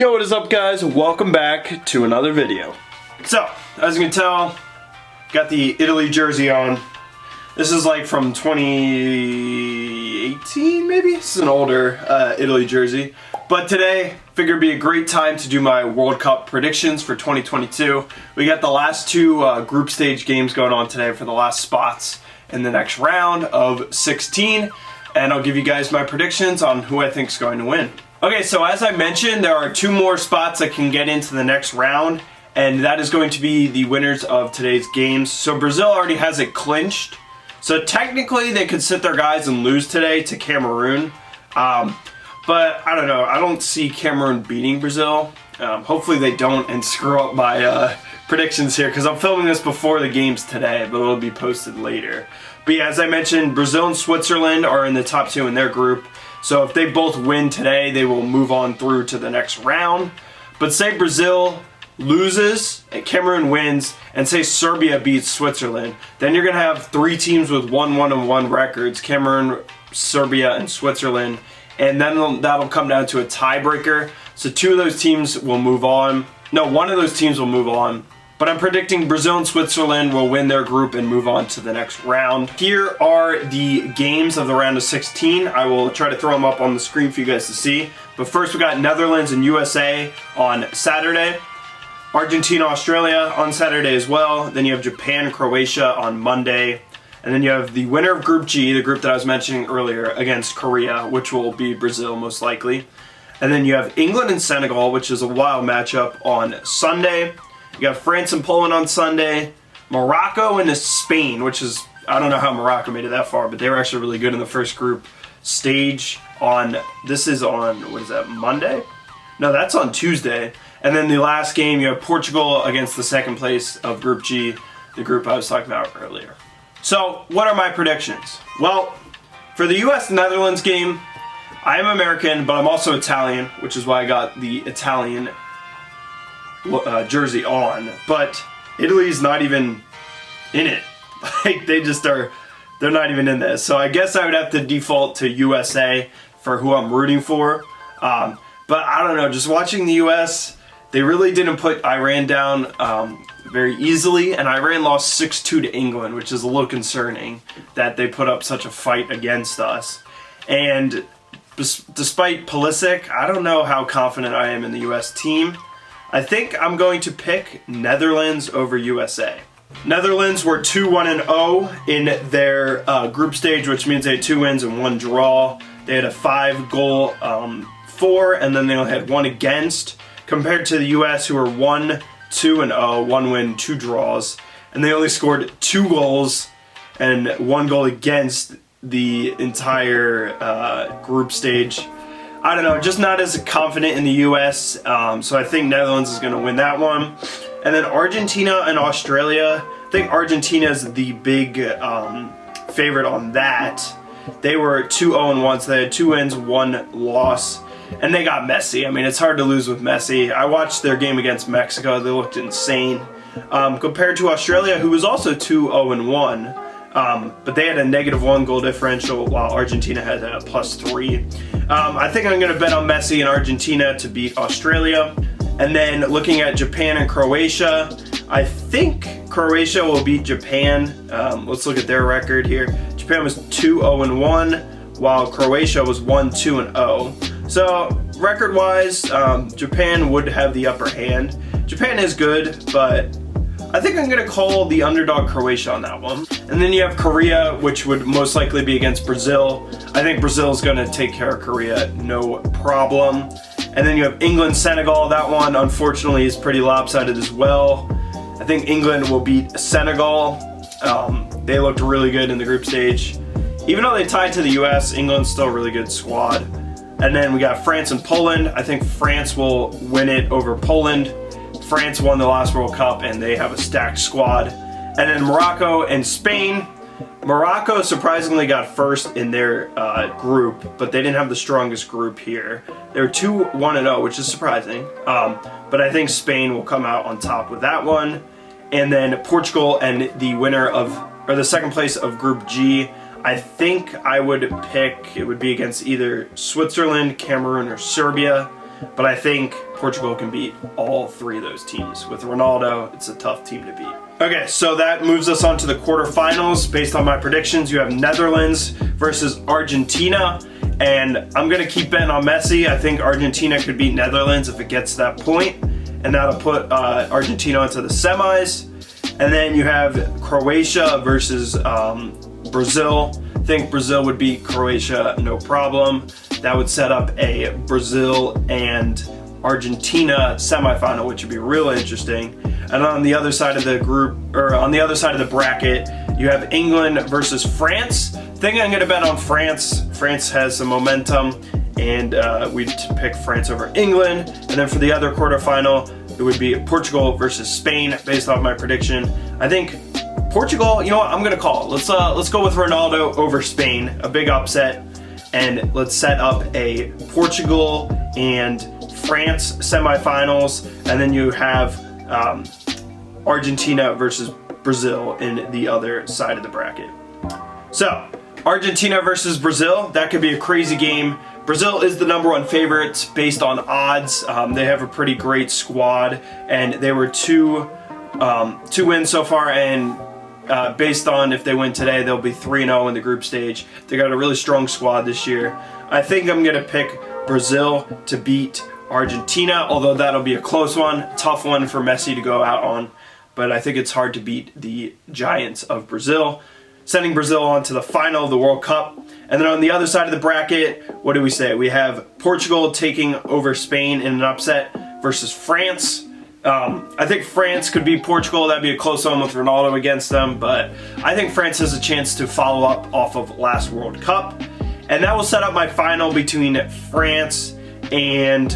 Yo, what is up guys? Welcome back to another video. So, as you can tell, got the Italy jersey on. This is like from 2018 maybe? This is an older Italy jersey. But today, figured it'd be a great time to do my World Cup predictions for 2022. We got the last two group stage games going on today for the last spots in the next round of 16. And I'll give you guys my predictions on who I think is going to win. Okay, so as I mentioned, there are two more spots that can get into the next round, and that is going to be the winners of today's games. So Brazil already has it clinched. So technically they could sit their guys and lose today to Cameroon. But I don't know, I don't see Cameroon beating Brazil. Hopefully they don't and screw up my predictions here, because I'm filming this before the games today, but it'll be posted later. But yeah, as I mentioned, Brazil and Switzerland are in the top two in their group. So if they both win today, they will move on through to the next round. But say Brazil loses, and Cameroon wins, and say Serbia beats Switzerland, then you're going to have three teams with 1-1-1 records, Cameroon, Serbia, and Switzerland. And then that'll come down to a tiebreaker. So two of those teams will move on. No, one of those teams will move on. But I'm predicting Brazil and Switzerland will win their group and move on to the next round. Here are the games of the round of 16. I will try to throw them up on the screen for you guys to see. But first we got Netherlands and USA on Saturday. Argentina, Australia on Saturday as well. Then you have Japan, Croatia on Monday. And then you have the winner of Group G, the group that I was mentioning earlier, against Korea, which will be Brazil most likely. And then you have England and Senegal, which is a wild matchup on Sunday. You got France and Poland on Sunday, Morocco and Spain, which is, I don't know how Morocco made it that far, but they were actually really good in the first group stage on, this is on, what is that, Monday? No, that's on Tuesday. And then the last game, you have Portugal against the second place of Group G, the group I was talking about earlier. So, what are my predictions? Well, for the US-Netherlands game, I am American, but I'm also Italian, which is why I got the Italian jersey on, but Italy's not even in it. Like, they just are, they're not even in this. So I guess I would have to default to USA for who I'm rooting for. But I don't know, just watching the US, they really didn't put Iran down very easily, and Iran lost 6-2 to England, which is a little concerning that they put up such a fight against us. And despite Pulisic, I don't know how confident I am in the US team. I think I'm going to pick Netherlands over USA. Netherlands were 2-1-0 in their group stage, which means they had 2 wins and 1 draw. They had a 5-goal for, and then they only had 1 against, compared to the US, who were 1-2-0, 1 win, 2 draws, and they only scored 2 goals and 1 goal against the entire group stage. I don't know, just not as confident in the US, so I think Netherlands is going to win that one. And then Argentina and Australia, I think Argentina is the big favorite on that. They were 2-0-1, so they had 2 wins, 1 loss, and they got Messi. I mean, it's hard to lose with Messi. I watched their game against Mexico, they looked insane. Compared to Australia, who was also 2-0-1. But they had a -1 goal differential while Argentina had a +3. I think I'm going to bet on Messi and Argentina to beat Australia. And then looking at Japan and Croatia, I think Croatia will beat Japan. Let's look at their record here. Japan was 2-0-1 while Croatia was 1-2-0. So record-wise, Japan would have the upper hand. Japan is good, but I think I'm going to call the underdog Croatia on that one. And then you have Korea, which would most likely be against Brazil. I think Brazil is going to take care of Korea, no problem. And then you have England, Senegal. That one, unfortunately, is pretty lopsided as well. I think England will beat Senegal. They looked really good in the group stage. Even though they tied to the US, England's still a really good squad. And then we got France and Poland. I think France will win it over Poland. France won the last World Cup and they have a stacked squad. And then Morocco and Spain. Morocco surprisingly got first in their group, but they didn't have the strongest group here. They were 2-1-0, which is surprising. But I think Spain will come out on top with that one. And then Portugal and the winner of, or the second place of Group G. I think I would pick, it would be against either Switzerland, Cameroon, or Serbia. But I think Portugal can beat all three of those teams. With Ronaldo, it's a tough team to beat. Okay, so that moves us on to the quarterfinals. Based on my predictions, you have Netherlands versus Argentina. And I'm going to keep betting on Messi. I think Argentina could beat Netherlands if it gets to that point. And that'll put Argentina into the semis. And then you have Croatia versus Brazil. I think Brazil would beat Croatia, no problem. That would set up a Brazil and Argentina semifinal, which would be real interesting. And on the other side of the group, or on the other side of the bracket, you have England versus France. I think I'm gonna bet on France. France has some momentum, and we'd pick France over England. And then for the other quarterfinal, it would be Portugal versus Spain, based off my prediction. I think Portugal, you know what, I'm gonna call it. Let's go with Ronaldo over Spain, a big upset, and let's set up a Portugal and France semifinals, and then you have Argentina versus Brazil in the other side of the bracket. So, Argentina versus Brazil, that could be a crazy game. Brazil is the #1 favorites based on odds. They have a pretty great squad, and they were two wins so far, and based on if they win today, they'll be 3-0 in the group stage. They got a really strong squad this year. I think I'm gonna pick Brazil to beat Argentina, although that'll be a close one, tough one for Messi to go out on, but I think it's hard to beat the Giants of Brazil, sending Brazil on to the final of the World Cup. And then on the other side of the bracket, what do we say? We have Portugal taking over Spain in an upset versus France. I think France could beat Portugal. That'd be a close one with Ronaldo against them, but I think France has a chance to follow up off of last World Cup. And that will set up my final between France and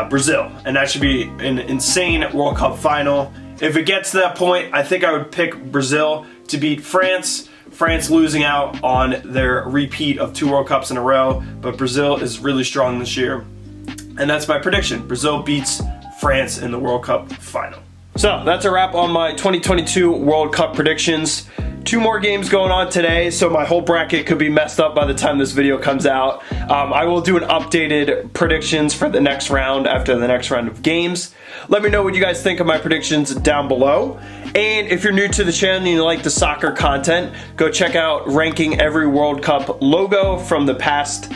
Brazil, and that should be an insane World Cup final. If it gets to that point, I think I would pick Brazil to beat France. France losing out on their repeat of 2 World Cups in a row, but Brazil is really strong this year. And that's my prediction. Brazil beats France in the World Cup final. So that's a wrap on my 2022 World Cup predictions. 2 more games going on today, so my whole bracket could be messed up by the time this video comes out. I will do an updated predictions for the next round after the next round of games. Let me know what you guys think of my predictions down below. And if you're new to the channel and you like the soccer content, go check out Ranking Every World Cup logo from the past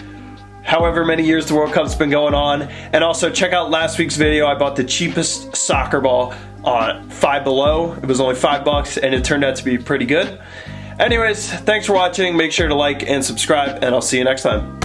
however many years the World Cup's been going on. And also check out last week's video. I bought the cheapest soccer ball on Five Below. It was only $5 and it turned out to be pretty good. Anyways, thanks for watching. Make sure to like and subscribe, and I'll see you next time.